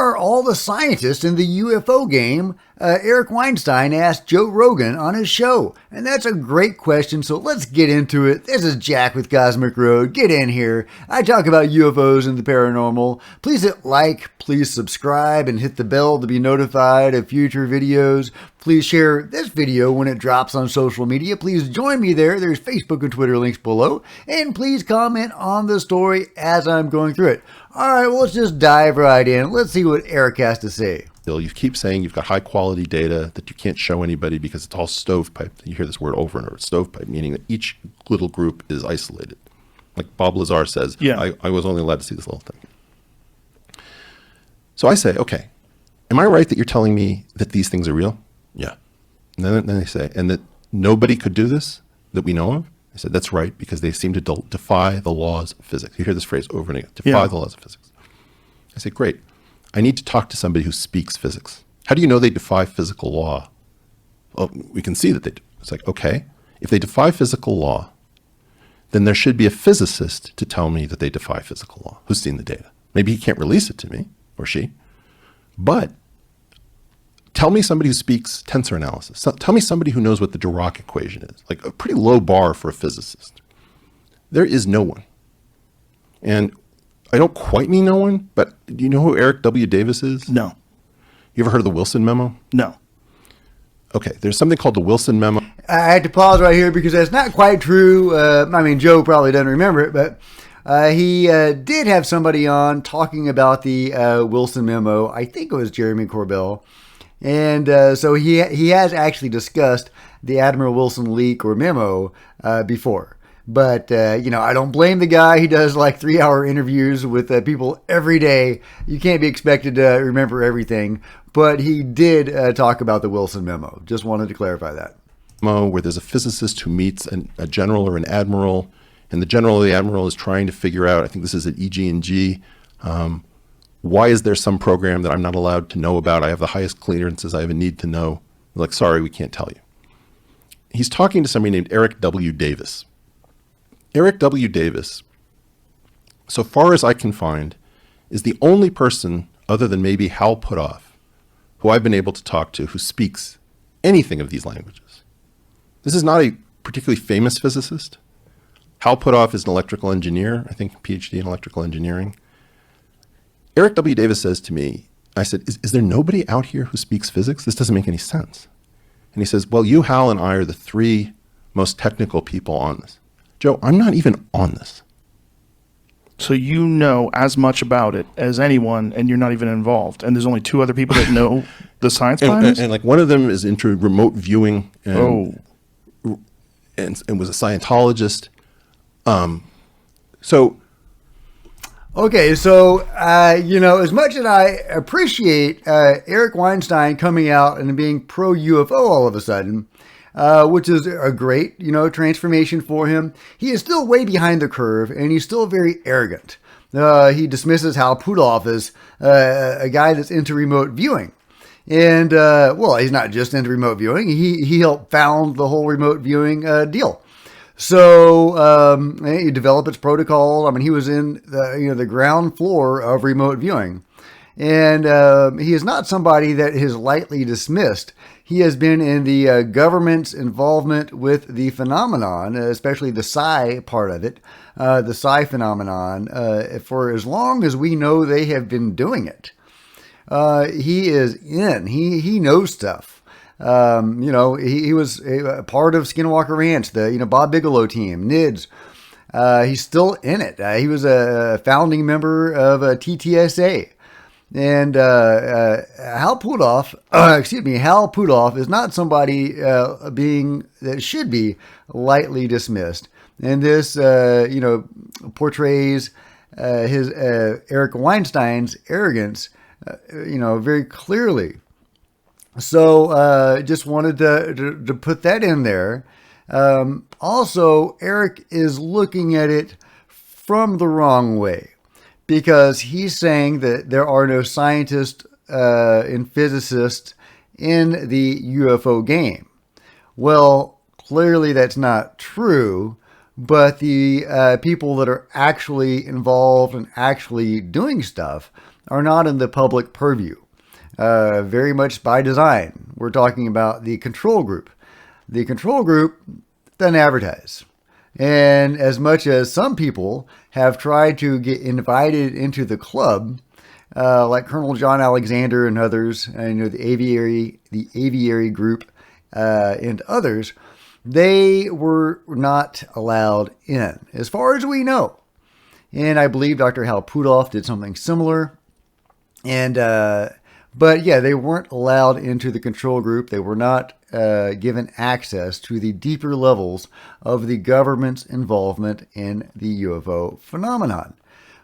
are all the scientists in the UFO game? Eric Weinstein asked Joe Rogan on his show. And that's a great question, so let's get into it. This is Jack with Cosmic Road. Get in here. I talk about UFOs and the paranormal. Please hit like, please subscribe, and hit the bell to be notified of future videos. Please share this video when it drops on social media. Please join me there. There's Facebook and Twitter links below. And please comment on the story as I'm going through it. All right, well, let's just dive right in. Let's see what Eric has to say. You keep saying you've got high quality data that you can't show anybody because it's all stovepipe. You hear this word over and over, stovepipe, meaning that each little group is isolated. Like Bob Lazar says, yeah. I was only allowed to see this little thing. So I say, okay, am I right that you're telling me that these things are real? Yeah. And then they say, and that nobody could do this that we know of? I said, that's right, because they seem to defy the laws of physics. You hear this phrase over and again, defy the laws of physics. I say, great. I need to talk to somebody who speaks physics. How do you know they defy physical law? Well, we can see that they do. It's like, okay, if they defy physical law, then there should be a physicist to tell me that they defy physical law, who's seen the data. Maybe he can't release it to me, or she, but tell me somebody who speaks tensor analysis. Tell me somebody who knows what the Dirac equation is, like a pretty low bar for a physicist. There is no one. And I don't quite mean no one, but do you know who Eric W. Davis is? No. You ever heard of the Wilson Memo? No. Okay, there's something called the Wilson Memo. I had to pause right here because that's not quite true. I mean, Joe probably doesn't remember it, but he did have somebody on talking about the Wilson Memo. I think it was Jeremy Corbell. And so he has actually discussed the Admiral Wilson leak or memo before. But, I don't blame the guy. He does like 3-hour interviews with people every day. You can't be expected to remember everything. But he did talk about the Wilson memo. Just wanted to clarify that. Where there's a physicist who meets a general or an admiral, and the general or the admiral is trying to figure out, I think this is at EG&G, why is there some program that I'm not allowed to know about? I have the highest clearances. I have a need to know. They're like, sorry, we can't tell you. He's talking to somebody named Eric W. Davis. Eric W. Davis, so far as I can find, is the only person other than maybe Hal Puthoff who I've been able to talk to who speaks anything of these languages. This is not a particularly famous physicist. Hal Puthoff is an electrical engineer, I think PhD in electrical engineering. Eric W. Davis says to me, I said, is there nobody out here who speaks physics? This doesn't make any sense. And he says, well, you, Hal, and I are the 3 most technical people on this. Joe, I'm not even on this. So you know as much about it as anyone, and you're not even involved. And there's only 2 other people that know the science behind this? And like one of them is into remote viewing and was a Scientologist. Okay, so, as much as I appreciate Eric Weinstein coming out and being pro-UFO all of a sudden, which is a great, transformation for him, he is still way behind the curve, and he's still very arrogant. He dismisses Hal Puthoff as a guy that's into remote viewing. And, he's not just into remote viewing. He helped found the whole remote viewing deal. So he developed its protocol. I mean, he was in the ground floor of remote viewing. And he is not somebody that is lightly dismissed. He has been in the government's involvement with the phenomenon, especially the psi part of it, the psi phenomenon, for as long as we know they have been doing it. He is in. He knows stuff. He was a part of Skinwalker Ranch, the Bob Bigelow team, NIDS. He's still in it. He was a founding member of TTSA. And Hal Puthoff is not somebody that should be lightly dismissed. And this, portrays his Eric Weinstein's arrogance, very clearly. So just wanted to put that in there. Also, Eric is looking at it from the wrong way, because he's saying that there are no scientists and physicists in the UFO game. Well, clearly that's not true, but the people that are actually involved and actually doing stuff are not in the public purview, very much by design. We're talking about the control group. The control group doesn't advertise. And as much as some people have tried to get invited into the club, like Colonel John Alexander and others, and the aviary group, and others, they were not allowed in, as far as we know. And I believe Dr. Hal Puthoff did something similar. And but yeah, they weren't allowed into the control group. They were not given access to the deeper levels of the government's involvement in the UFO phenomenon.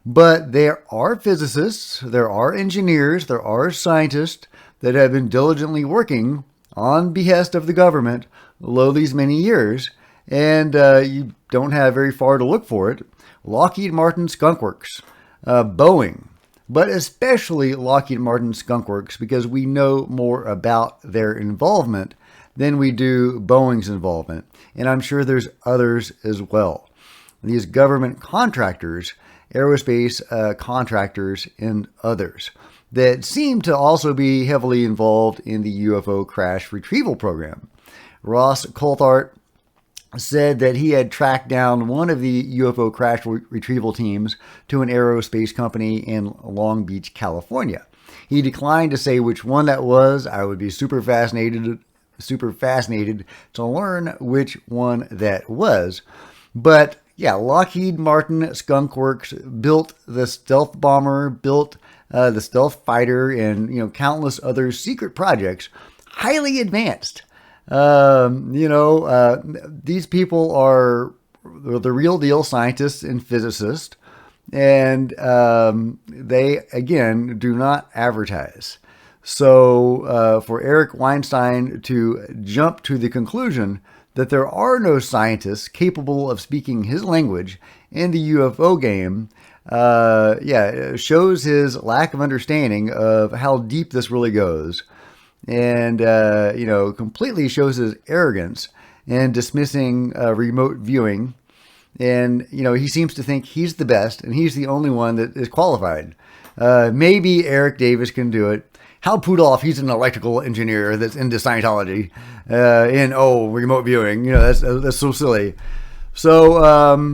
But there are physicists, there are engineers, there are scientists that have been diligently working on behest of the government lo these many years, and you don't have very far to look for it. Lockheed Martin Skunk Works, Boeing, but especially Lockheed Martin Skunk Works, because we know more about their involvement than we do Boeing's involvement. And I'm sure there's others as well. These government contractors, aerospace contractors, and others that seem to also be heavily involved in the UFO crash retrieval program. Ross Coulthart said that he had tracked down one of the UFO crash retrieval teams to an aerospace company in Long Beach, California. He declined to say which one that was. I would be super fascinated to learn which one that was. But yeah, Lockheed Martin Skunk Works built the stealth bomber, built the stealth fighter, and countless other secret projects, highly advanced. These people are the real deal scientists and physicists, and they, again, do not advertise. So for Eric Weinstein to jump to the conclusion that there are no scientists capable of speaking his language in the UFO game, shows his lack of understanding of how deep this really goes. And, completely shows his arrogance in dismissing remote viewing. And, he seems to think he's the best and he's the only one that is qualified. Maybe Eric Davis can do it. Hal Puthoff, he's an electrical engineer that's into Scientology. Remote viewing, that's so silly. So,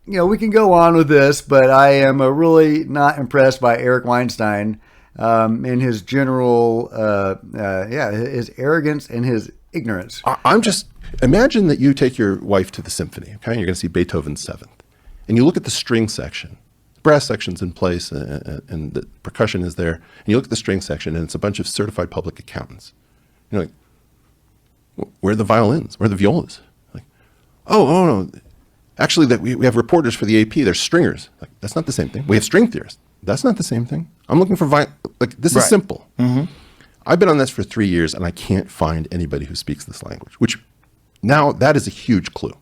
we can go on with this, but I am really not impressed by Eric Weinstein. In his general, his arrogance and his ignorance. I'm just, imagine that you take your wife to the symphony, okay? You're going to see Beethoven's Seventh. And you look at the string section. The brass section's in place and the percussion is there. And you look at the string section and it's a bunch of certified public accountants. You're like, where are the violins? Where are the violas? Like, oh, no. Actually, we have reporters for the A.P. They're stringers. Like, that's not the same thing. We have string theorists. That's not the same thing. I'm looking for this is simple. Mm-hmm. I've been on this for 3 years and I can't find anybody who speaks this language, which now that is a huge clue.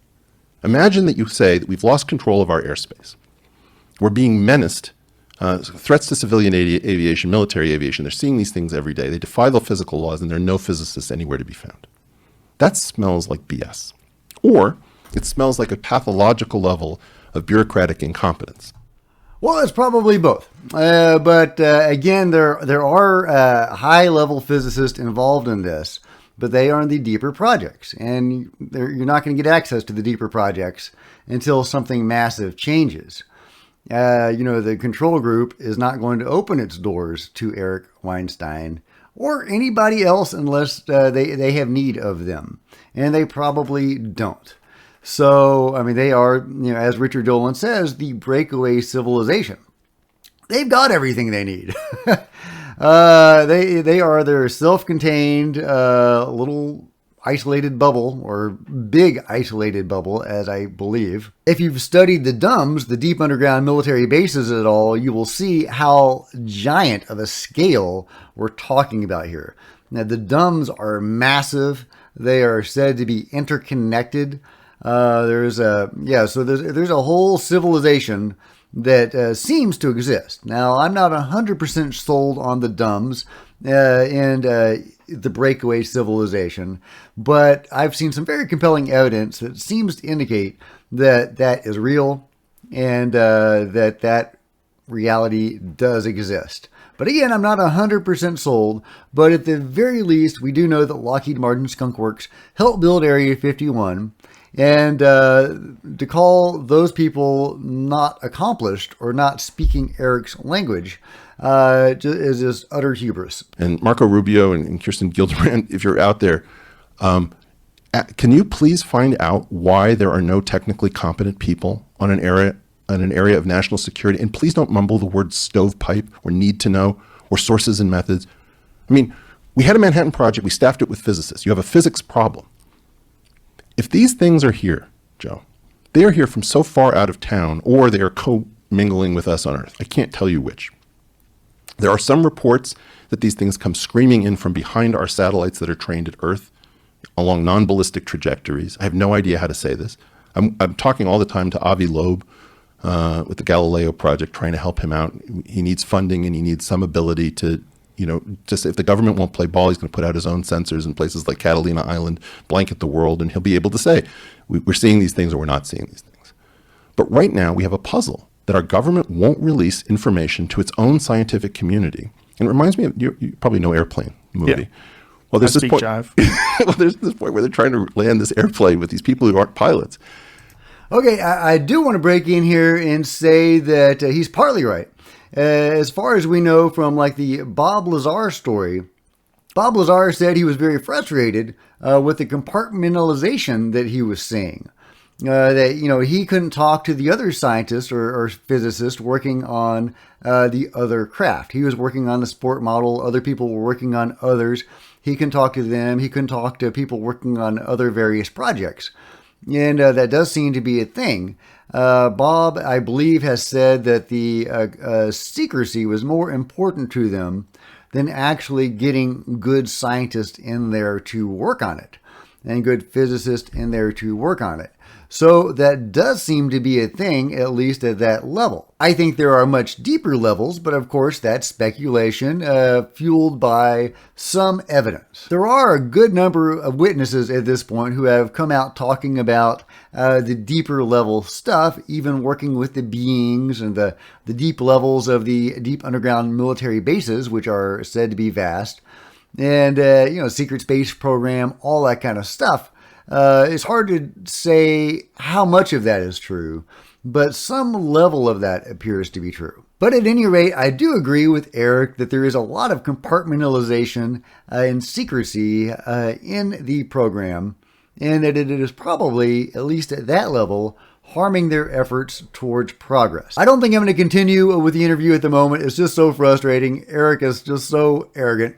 Imagine that you say that we've lost control of our airspace. We're being menaced, threats to civilian aviation, military aviation. They're seeing these things every day. They defy the physical laws and there are no physicists anywhere to be found. That smells like BS. Or it smells like a pathological level of bureaucratic incompetence. Well, it's probably both. But again, there are high-level physicists involved in this, but they are in the deeper projects. And you're not going to get access to the deeper projects until something massive changes. The control group is not going to open its doors to Eric Weinstein or anybody else unless they have need of them. And they probably don't. So, they are, as Richard Dolan says, the breakaway civilization. They've got everything they need. They are their self-contained little isolated bubble, or big isolated bubble, as I believe. If you've studied the DUMBs, the deep underground military bases at all, you will see how giant of a scale we're talking about here. Now, the DUMBs are massive. They are said to be interconnected. There's a whole civilization that seems to exist. Now, I'm not 100% sold on the DUMBs and the breakaway civilization, but I've seen some very compelling evidence that seems to indicate that is real and that reality does exist. But again, I'm not 100% sold, but at the very least, we do know that Lockheed Martin Skunk Works helped build Area 51, and to call those people not accomplished or not speaking Eric's language is just utter hubris. And Marco Rubio and Kirsten Gillibrand, if you're out there, can you please find out why there are no technically competent people on an area of national security? And please don't mumble the word stovepipe or need to know or sources and methods. I mean, we had a Manhattan Project. We staffed it with physicists. You have a physics problem. If these things are here, Joe, they are here from so far out of town, or they are co-mingling with us on Earth. I can't tell you which. There are some reports that these things come screaming in from behind our satellites that are trained at Earth along non-ballistic trajectories. I have no idea how to say this. I'm talking all the time to Avi Loeb with the Galileo project, trying to help him out. He needs funding and he needs some ability to, just if the government won't play ball, he's going to put out his own sensors in places like Catalina Island, blanket the world, and he'll be able to say, we're seeing these things or we're not seeing these things. But right now we have a puzzle that our government won't release information to its own scientific community. And it reminds me of, you probably know Airplane movie. Yeah. Well, there's this point. Jive. There's this point where they're trying to land this airplane with these people who aren't pilots. Okay, I do want to break in here and say that he's partly right. As far as we know from like the Bob Lazar story, Bob Lazar said he was very frustrated with the compartmentalization that he was seeing. That, he couldn't talk to the other scientists or physicists working on the other craft. He was working on the sport model. Other people were working on others. He couldn't talk to them. He couldn't talk to people working on other various projects. And that does seem to be a thing. Bob, I believe, has said that the secrecy was more important to them than actually getting good scientists in there to work on it and good physicists in there to work on it. So that does seem to be a thing, at least at that level. I think there are much deeper levels, but of course that's speculation fueled by some evidence. There are a good number of witnesses at this point who have come out talking about the deeper level stuff, even working with the beings and the deep levels of the deep underground military bases, which are said to be vast, and secret space program, all that kind of stuff. It's hard to say how much of that is true, but some level of that appears to be true. But at any rate, I do agree with Eric that there is a lot of compartmentalization and secrecy in the program, and that it is probably, at least at that level, harming their efforts towards progress. I don't think I'm going to continue with the interview at the moment. It's just so frustrating. Eric is just so arrogant.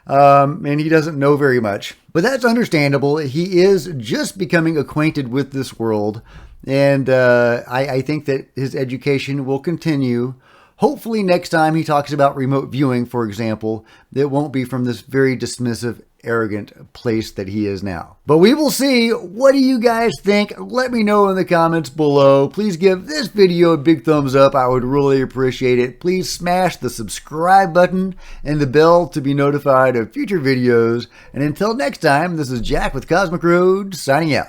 And he doesn't know very much. But that's understandable. He is just becoming acquainted with this world. And I think that his education will continue. Hopefully next time he talks about remote viewing, for example, it won't be from this very dismissive, arrogant place that he is now. But we will see. What do you guys think? Let me know in the comments below. Please give this video a big thumbs up. I would really appreciate it. Please smash the subscribe button and the bell to be notified of future videos. And until next time, this is Jack with Cosmic Road signing out.